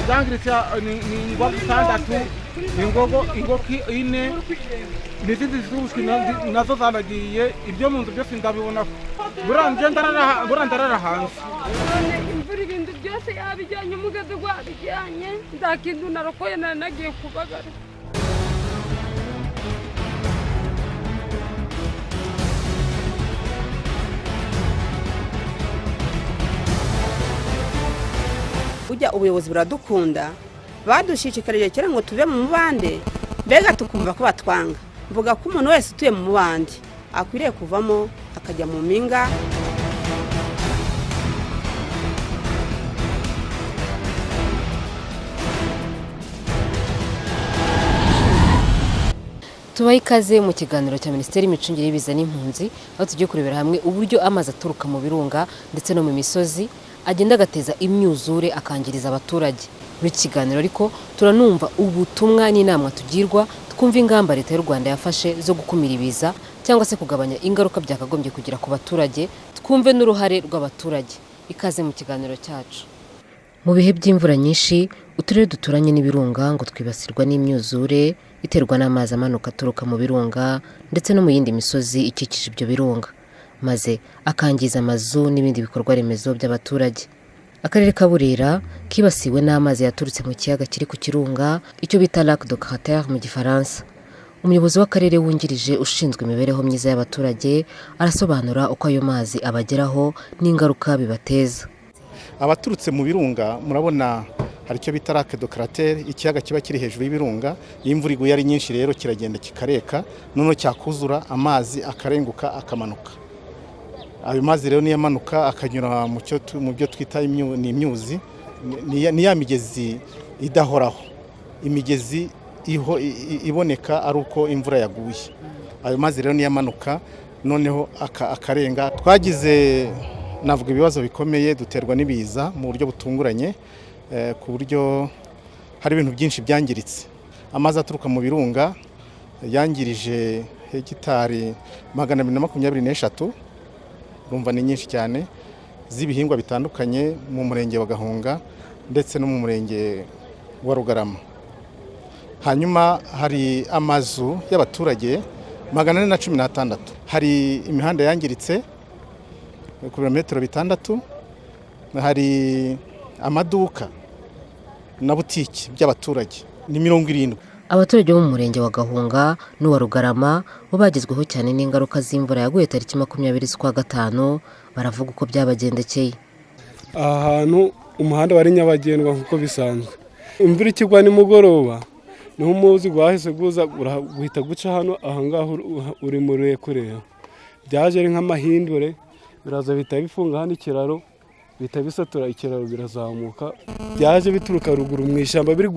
zangiritse ni ingwa zitandatu ingoki ine n'izindi z'ubushwi nazo zabagiye ibyo mu nzu byose ndabibona buriya ndarara hanze. Imvura ibintu byose yabijyanye, umugazi wabijyanye, nta kintu narokoye nari nagiye kubagara. Ujya ubuyobozi buradukunda, badushishikarije kera ngo tuve mu mubande, mbega tukumva ko batwanga. Mvuga ko umuntu wese utuye mu mubande akwiriye kuvamo akajya mu mpinga. Tubaye ikaze mu kiganiro cya Minisiteri y'Imicungire y'Ibiza n'Impunzi, aho tugiye kurebera hamwe uburyo amazi aturuka mu birunga ndetse no mu misozi agenda agateza imyuzure akangiriza abaturage. Muri kiganiro ariko turanumva ubutumwa n'inama tugirwa, twumva ingamba leta y'u Rwanda yafashe zo gukumira ibiza cyangwa se kugabanya ingaruka byakagombye kugira ku baturage, twumve n'uruhare rw'abaturage. Ikaze mu kiganiro cyacu. Mu bihe by'imvura nyinshi, uturere duturanye n'ibirunga ngo twibasirwa n'imyuzure iterwa n'amazi amanuka aturuka mu birunga ndetse no mu yindi misozi ikikije ibyo birunga, maze akangiza amazu n'ibindi bikorwa remezo by'abaturage. Akarere ka Burera kibasiwe n'amazi yaturutse mu kiyaga kiri ku kirunga, icyo bita cratere mu gifaransa. Umuyobozi w'akarere wungirije ushinzwe imibereho myiza y'abaturage arasobanura uko ayo mazi abageraho n'ingaruka bibateza. Abaturutse mu birunga murabona hari icyo bita cratere, ikiyaga kiba kiri hejuru y'ibirunga. Imvura iguye ari nyinshi rero kiragenda kikareka, noneho cyakuzura amazi akarenguka akamanuka. Ayo mazi rero niyo amanuka akanyura mu byo twita imyuzi, ni ya migezi idahoraho, imigezi iboneka ari uko imvura yaguye. Ayo mazi rero niyo amanuka noneho akarenga. Twagize navuga ibibazo bikomeye, duterwa n'ibiza mu buryo butunguranye, ku buryo hari ibintu byinshi byangiritse. Amazi aturuka mu birunga yangirije hegitari 223, urumva ni nyinshi cyane, z'ibihingwa bitandukanye mu murenge wa Gahunga ndetse no mu murenge wa Rugarama. Hanyuma hari amazu y'abaturage 416, hari imihanda yangiritse ku birometero 6, hari amaduka na butiki by'abaturage ni 70. Abaturage bo mu murenge wa Gahunga n'uwa Rugarama bo bagizweho cyane n'ingaruka z'imvura yaguye tariki 20 z'ukwa gatanu, baravuga uko byabagendekeye. Ahantu umuhanda wari nyabagendwa nkuko bisanzwe, imvura ikigwa nimugoroba niho umuzi gwahise guza guhita guca hano ahangaho uri muri kureba. Byaje ari nk'amahindure, biraza bita bifunga hano ikiraro, bita bisatura ikiraro birazamuka. Byaje bituruka ruguru mu ishyamba biri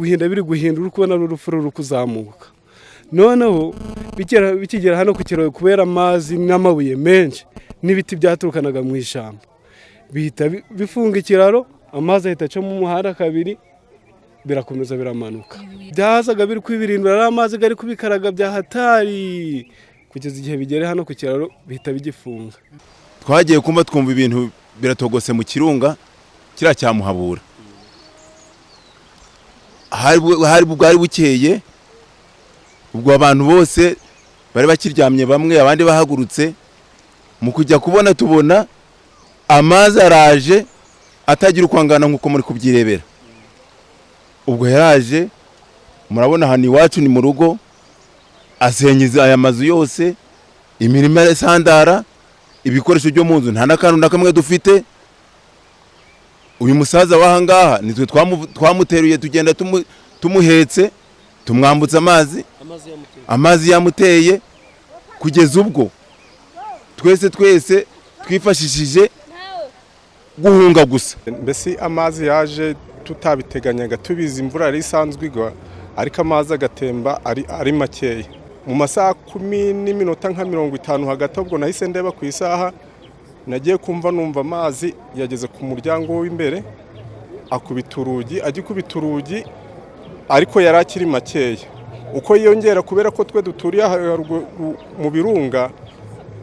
guhindura uko na rurufuro rukuzamuka. Noneho bikigera hano ku kiraro kubera amazi n'amabuye menshi n'ibiti byaturukanaga mu ishyamba, bihita bifunga ikiraro, amazi ahita aca mu muhanda kabiri, birakomeza biramanuka. Byazaga biri kwibirindura ari amazi gari kubikaraga bya hatari, kugeza igihe bigere hano ku kiraro bihita bigifunga. Twagiye kumva twumva ibintu biratogose mu kirunga kira cyamuhabura. Hari bwari bukeye, ubwo abantu bose bari bakiryamye, bamwe abandi bahagurutse. Mu kujya kubona tubona amazi araje atagira ukwangana nkuko muri kubyirebera. Ubwo yaraje, murabona hano iwacu ni mu rugo, asenyiza aya mazu yose, imirima y'isandara, ibikoresho byo mu nzu nta nakantu nakamwe dufite. Uyu musaza wahangaha nitwe twamuteruye tugenda tumuhetse, tumwambutsa amazi yamuteye, kugeza ubwo twese twifashishije guhunga gusa. Mbese amazi yaje tutabiteganyaga, tubizi imvura ari isanzwe igwa, ariko amazi agatemba ari makeya. Mu masaha 10:50 hagati, ubwo nahise ndeba ku isaha, nagiye kumva numva amazi yageze ku muryango w'imbere, akubita urugi. Agikubita urugi ariko yari akiri makeya. Uko yongera, kubera ko twe duturiye mu birunga,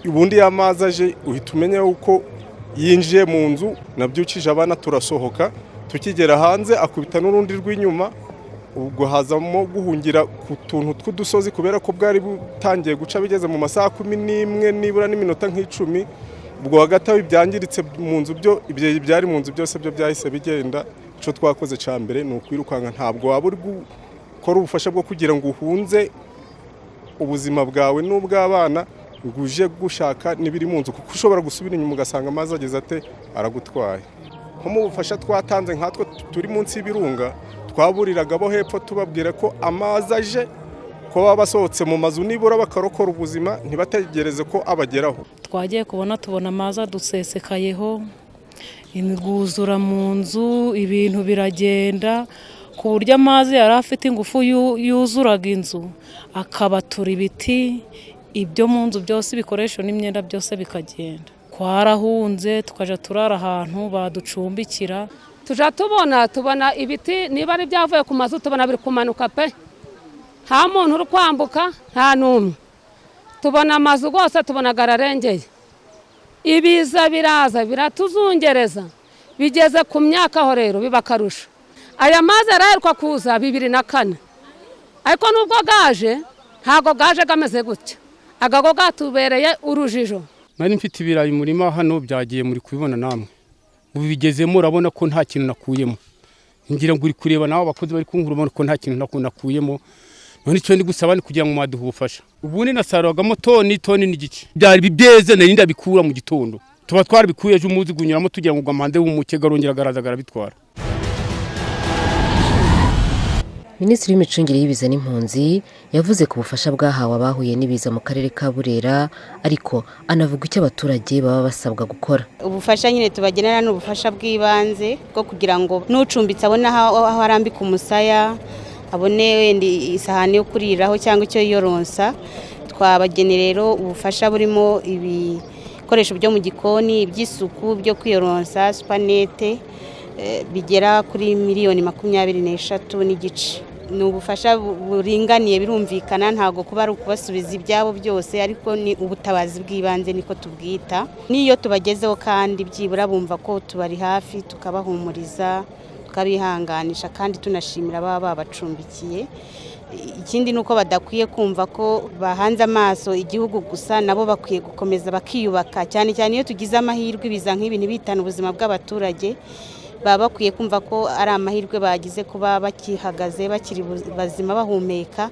ubundi y'amazi aje uhita umenya uko yinjiye mu nzu nabyukije abana turasohoka, tukigera hanze akubita n'urundi rw'inyuma, ubwo hazamo guhungira ku tuntu tw'udusozi kubera ko bwari butangiye guca bigeze mu masaha 11 nibura n'iminota nk'icumi. Ubwo hagati aho ibyangiritse mu nzu byo byari mu nzu byose byo byahise bigenda. Ico twakoze ca mbere ni ukwirukanka, ntabwo waba uri gukora ubufasha bwo kugira ngo uhunze ubuzima bwawe n'ubw'abana uje gushaka n'ibiri mu nzu, kuko ushobora gusubira inyuma ugasanga amazi ageze ate aragutwaye. Nko mu bufasha twatanze nkatwe turi munsi y'ibirunga, twaburiraga bo hepfo tubabwira ko amazi aje, ko baba basohotse mu mazu nibura bakarokora ubuzima, ntibategereze ko abageraho. Twagiye kubona tubona amazi adusesekayeho, imiguzura mu nzu, ibintu biragenda ku buryo amazi yari afite ingufu yuzuraga inzu, akabatura ibiti, ibyo mu nzu byose ibikoresho n'imyenda byose bikagenda. Twarahunze tukaja turara ahantu baducumbikira, tuja tubona ibiti niba ari byavuye ku mazu tubona biri kumanuka pe, nta muntu uri kwambuka, nta n'umwe. Tubona amazu rwose tubona gararengeye, ibiza biraza biratuzungereza, bigeze ku myaka aho rero bibakarusha. Aya mazi araheruka kuza 2004, ariko nubwo gaje ntago gaje gameze gutya, agago gatubereye urujijo. Nari mfite ibirayi murima hano byagiye muri kubibona namwe, ubu bigezemo urabona ko nta kintu nakuyemo. Ngira ngo uri kureba naho abakozi bari kunkuruma ko nta kintu nakuyemo. None icyo ndi gusaba ni kugira ngo maduhe ubufasha. Ubundi nasaruragamo toni n'igice, byari bibyeze nari ndabikura mu gitondo, tuba twarabikuye ejo umuzi gunyuramo tugira ngo gamande w'umukega arongera garagara bitwara. Minisitiri w'imicungire y'ibiza n'impunzi yavuze ku bufasha bwahawe abahuye n'ibiza mu karere ka Burera, ariko anavuga icyo abaturage baba basabwa gukora. Ubufasha nyine tubagenera n'ubufasha bw'ibanze bwo kugira ngo n'ucumbitse abone aho arambika umusaya, abone isahani yo kuriraho cyangwa icyo yoronsa. Twabagenera rero ubufasha burimo ibikoresho byo mu gikoni, iby'isuku, byo kwiyoronsa, supanete, bigera kuri miliyoni 23 n'igice. Ni ubufasha buringaniye birumvikana, ntago kuba ari ukubasubiza ibyabo byose, ariko ni ubutabazi bw'ibanze niko tubwita. Niyo tubagezeho kandi byibura bumva ko tubari hafi, tukabahumuriza, tukabihanganisha kandi tunashimira baba babacumbikiye. Ikindi nuko badakwiye kumva ko bahanze amaso igihugu gusa, nabo bakwiye gukomeza bakiyubaka, cyane cyane iyo tugize amahirwe ibiza nk'ibi ntibitana ubuzima bw'abaturage. Baba bakwiye kumva ko ari amahirwe bagize kuba bakihagaze, bakiri bazima bahumeka,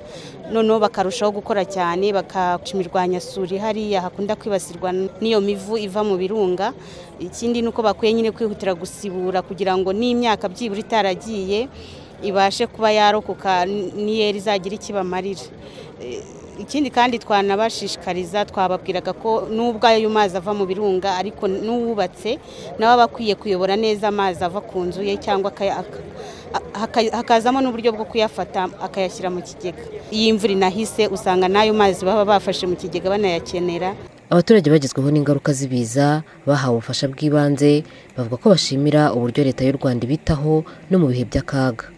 noneho bakarushaho gukora cyane, bakacimirwanya suri hariya hakunda kwibasirwa n'iyo mivu iva mu birunga. Ikindi nuko bakwiye nyine kwihutira gusibura kugira ngo n'imyaka byibura itaragiye ibashe kuba yarokoka niyeri izagira ikibamarira. Ikindi kandi twanabashishikariza, twababwiraga ko nubwo ayo mazi ava mu birunga, ariko n'uwubatse nawe bakwiye kuyobora neza amazi ava ku nzu ye, cyangwa hakazamo n'uburyo bwo kuyafata akayashyira mu kigega. Iyi imvura inahise usanga n'ayo mazi baba bafashe mu kigega banayakenera. Abaturage bagezweho n'ingaruka z'ibiza bahawe ubufasha bw'ibanze, bavuga ko bashimira uburyo leta y'u Rwanda ibitaho no mu bihe by'akaga.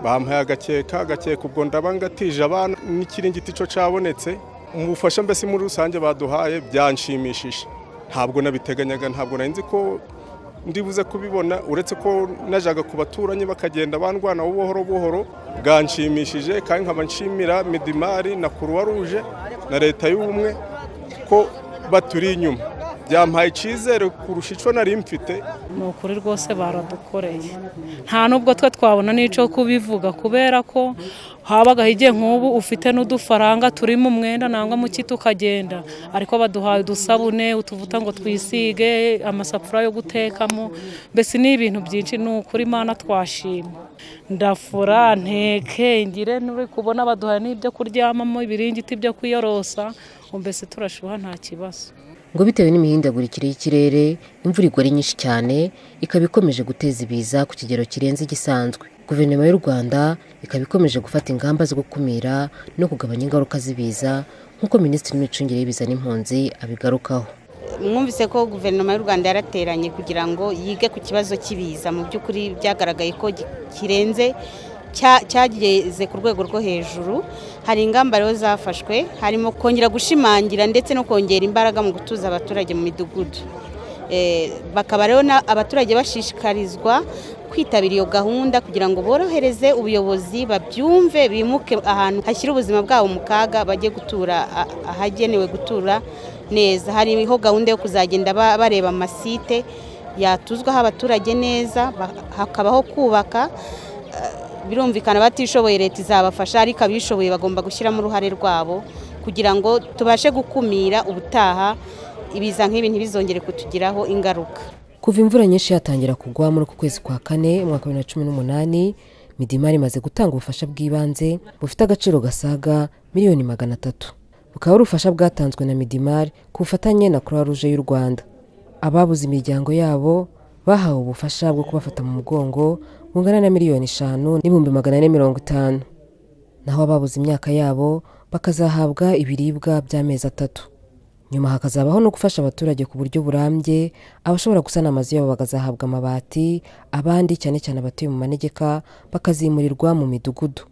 Bampaye agakeka ubwo ndabangatije abana n'ikiringiti cyo cabonetse. Mu bufasha mbese muri rusange baduhaye byanshimishije, ntabwo nabiteganyaga, ntabwo nari nzi ko ndibuze kubibona, uretse ko najaga ku baturanyi bakagenda bandwana buhoro buhoro. Bwanshimishije kandi nkaba nshimira Midimari na Croix Rouge na leta y'ubumwe ko baturi inyuma. Byampaye icyizere kurusha icyo nari mfite. Ni ukuri rwose baradukoreye, nta nubwo twe twabona n'icyo kubivuga, kubera ko habaga igihe nk'ubu ufite n'udufaranga turi mu mwenda nangwa mu kiti ukagenda, ariko baduhaye udusabune, utuvuta ngo twisige, amasafuriya yo gutekamo, mbese ni ibintu byinshi. Ni ukuri Imana twashima. Ndafura nteke ngire, nuri kubona baduhaye n'ibyo kuryamamo, ibiringiti byo kwiyorosa, mbese turashuha nta kibazo. Ngo bitewe n'imihindagurikire y'ikirere, imvura igwa ari nyinshi cyane, ikaba ikomeje guteza ibiza ku kigero kirenze igisanzwe. Guverinoma y'u Rwanda ikaba ikomeje gufata ingamba zo gukumira no kugabanya ingaruka z'ibiza, nk'uko Minisitiri w'imicungire y'ibiza n'impunzi abigarukaho. Mwumvise ko Guverinoma y'u Rwanda yarateranye kugira ngo yige ku kibazo cy'ibiza. Mu by'ukuri byagaragaye ko kirenze, cyageze ku rwego rwo hejuru. Hari ingamba rero zafashwe, harimo kongera gushimangira ndetse no kongera imbaraga mu gutuza abaturage mu midugudu. bakaba rero abaturage bashishikarizwa kwitabira iyo gahunda kugira ngo borohereze ubuyobozi babyumve bimuke ahantu hashyira ubuzima bwabo mu kaga bajye gutura ahagenewe gutura neza. Hariho gahunda yo kuzagenda bareba amasite yatuzwaho abaturage neza, hakabaho kubaka. Birumvikana batishoboye leta izabafasha, ariko abishoboye bagomba gushyiramo uruhare rwabo kugira ngo tubashe gukumira ubutaha ibiza nk'ibi ntibizongere kutugiraho ingaruka. Kuva imvura nyinshi yatangira kugwa muri uku kwezi kwa kane mwaka 2018, Midimari imaze gutanga ubufasha bw'ibanze bufite agaciro gasaga miliyoni 300. Bukaba ubufasha bwatanzwe na Midimari ku bufatanye na Croix Rouge y'u Rwanda. Ababuze imiryango yabo bahawe ubufasha bwo kubafata mu mugongo bungana na miliyoni 5,450. Naho ababuze imyaka yabo bakazahabwa ibiribwa by'amezi 3. Nyuma hakazabaho no gufasha abaturage ku buryo burambye, abashobora gusana amazu yabo bakazahabwa amabati, abandi cyane cyane abatuye mu manegeka bakazimurirwa mu midugudu.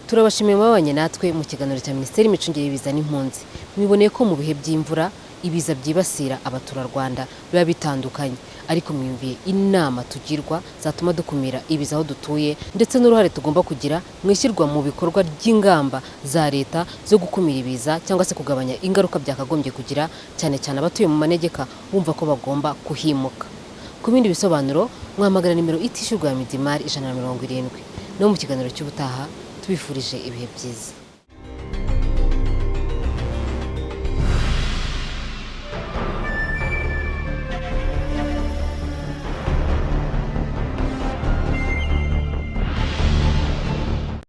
Turabashimiye mwabanye natwe mu kiganiro cya Minisiteri y'Imicungire y'Ibiza n'Impunzi. Mwiboneye ko mu bihe by'imvura ibiza byibasira abaturarwanda biba bitandukanye, ariko mwumviye inama tugirwa zatuma dukumira ibiza aho dutuye, ndetse n'uruhare tugomba kugira mu ishyirwa mu bikorwa ry'ingamba za leta zo gukumira ibiza cyangwa se kugabanya ingaruka byakagombye kugira, cyane cyane abatuye mu manegeka bumva ko bagomba kuhimuka. Ku bindi bisobanuro mwahamagara nimero itishyurwa ya Midimari 170. No mu kiganiro cy'ubutaha tubifurije ibihe byiza.